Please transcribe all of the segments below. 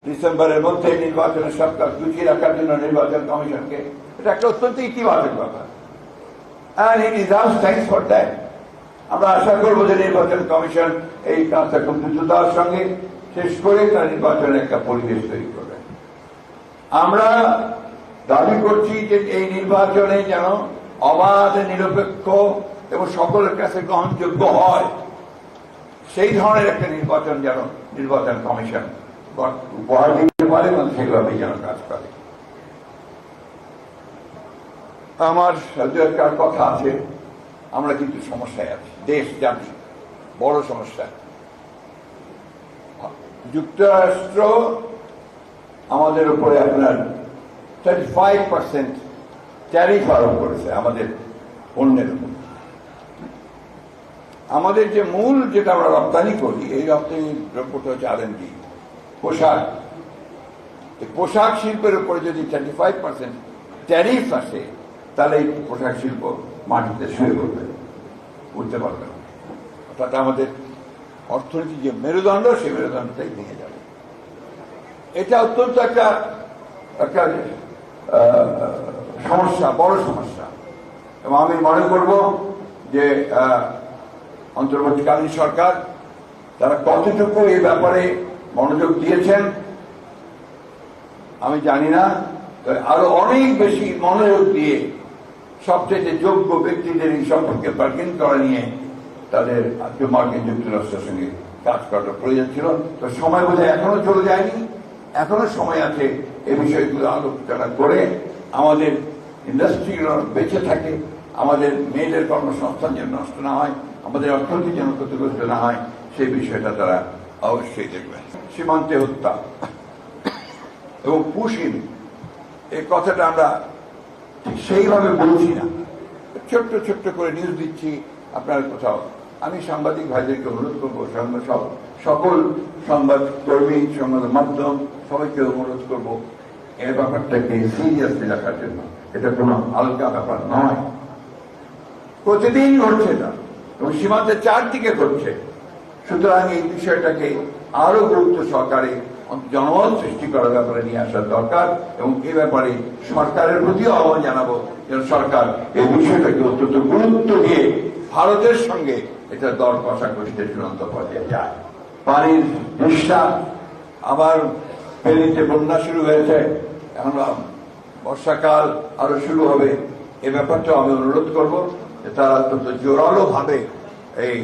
ডিসেম্বরের মধ্যে নির্বাচনের সব কাজ গুছিয়ে রাখার জন্য নির্বাচন কমিশনকে, এটা একটা অত্যন্ত ইতিবাচক ব্যাপার। And he deserves thanks for that. আমরা আশা করবো যে নির্বাচন কমিশন এই কাজটা খুব দ্রুততার সঙ্গে শেষ করে তার নির্বাচনের একটা পরিবেশ তৈরি করবে। আমরা দাবি করছি যে এই নির্বাচনে যেন অবাধ, নিরপেক্ষ এবং সকলের কাছে গ্রহণযোগ্য হয়, সেই ধরনের একটা নির্বাচন যেন নির্বাচন কমিশন উপহার দিতে পারে এবং সেভাবেই যেন কাজ করে। আমার একটা কথা আছে, আমরা কিন্তু সমস্যায় আছি, দেশ জাতি বড় সমস্যা। যুক্তরাষ্ট্র আমাদের উপরে আপনার 35% ট্যারিফ আরোপ করেছে আমাদের পণ্যের উপর। আমাদের যে মূল যেটা আমরা রপ্তানি করি, এই রপ্তানি দ্রব্যটা হচ্ছে R&D, পোশাক। পোশাক শিল্পের উপরে যদি 35% ট্যারিফ আসে, তাহলে এই পোশাক শিল্প মাটিতে শুয়ে পড়বে, উঠতে পারবে না। অর্থাৎ আমাদের অর্থনীতির যে মেরুদণ্ড, সেই মেরুদণ্ডটাই ভেঙে যাবে। এটা অত্যন্ত একটা সমস্যা, বড় সমস্যা। এবং আমি মনে করব যে অন্তর্বর্তীকালীন সরকার তারা কতটুকু এই ব্যাপারে মনোযোগ দিয়েছেন আমি জানি না, আরো অনেক বেশি মনোযোগ দিয়ে সবচেয়ে যোগ্য ব্যক্তিদের এই সম্পর্কে বার্গেন করা নিয়ে তাদের মার্কিন যুক্তরাষ্ট্রের সঙ্গে কাজ করার প্রয়োজন ছিল। তো সময় বোধহয় এখনো চলে যায়নি, এখনো সময় আছে এই বিষয়গুলো আলোচনা করে আমাদের ইন্ডাস্ট্রিগুলো বেঁচে থাকে, আমাদের মেয়েদের কর্মসংস্থান যেন নষ্ট না হয়, আমাদের অর্থনীতি যেন ক্ষতিগ্রস্ত না হয়, সেই বিষয়টা তারা অবশ্যই দেখবেন। সীমান্তে হত্যা এবং পুশিং, এই কথাটা আমরা ঠিক সেইভাবে বলছি না, ছোট্ট ছোট্ট করে নিউজ দিচ্ছি আপনার কোথাও। আমি সাংবাদিক ভাইদেরকে অনুরোধ করবো, সকল সংবাদ কর্মী, সংবাদ মাধ্যম সবাইকে অনুরোধ করবো এই ব্যাপারটাকে সিরিয়াসলি রাখার জন্য। এটা কোনো হালকা ব্যাপার নয়, প্রতিদিন ঘটছে না এবং সীমান্তের চারদিকে ঘটছে। সুতরাং এই বিষয়টাকে আরো গুরুত্ব সহকারে জনমত সৃষ্টি করার ব্যাপারে নিয়ে আসার দরকার এবং এ ব্যাপারে সরকারের প্রতিও আহ্বান জানাবো যেন সরকার এই বিষয়টাকে অত্যন্ত গুরুত্ব দিয়ে ভারতের সঙ্গে এটা দর কষাকষিতে চূড়ান্ত পর্যায়ে যায়। পানির হিস্সা, আবার ফেনীতে বন্যা শুরু হয়েছে, এখন বর্ষাকাল আরো শুরু হবে। এ ব্যাপারটা আমি অনুরোধ করব যে তারা অত্যন্ত জোরালো ভাবে এই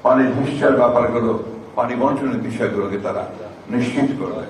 পানির হিস্সার ব্যাপারগুলো, পানি বন্টনের বিষয়গুলোকে তারা নিশ্চিত করবে।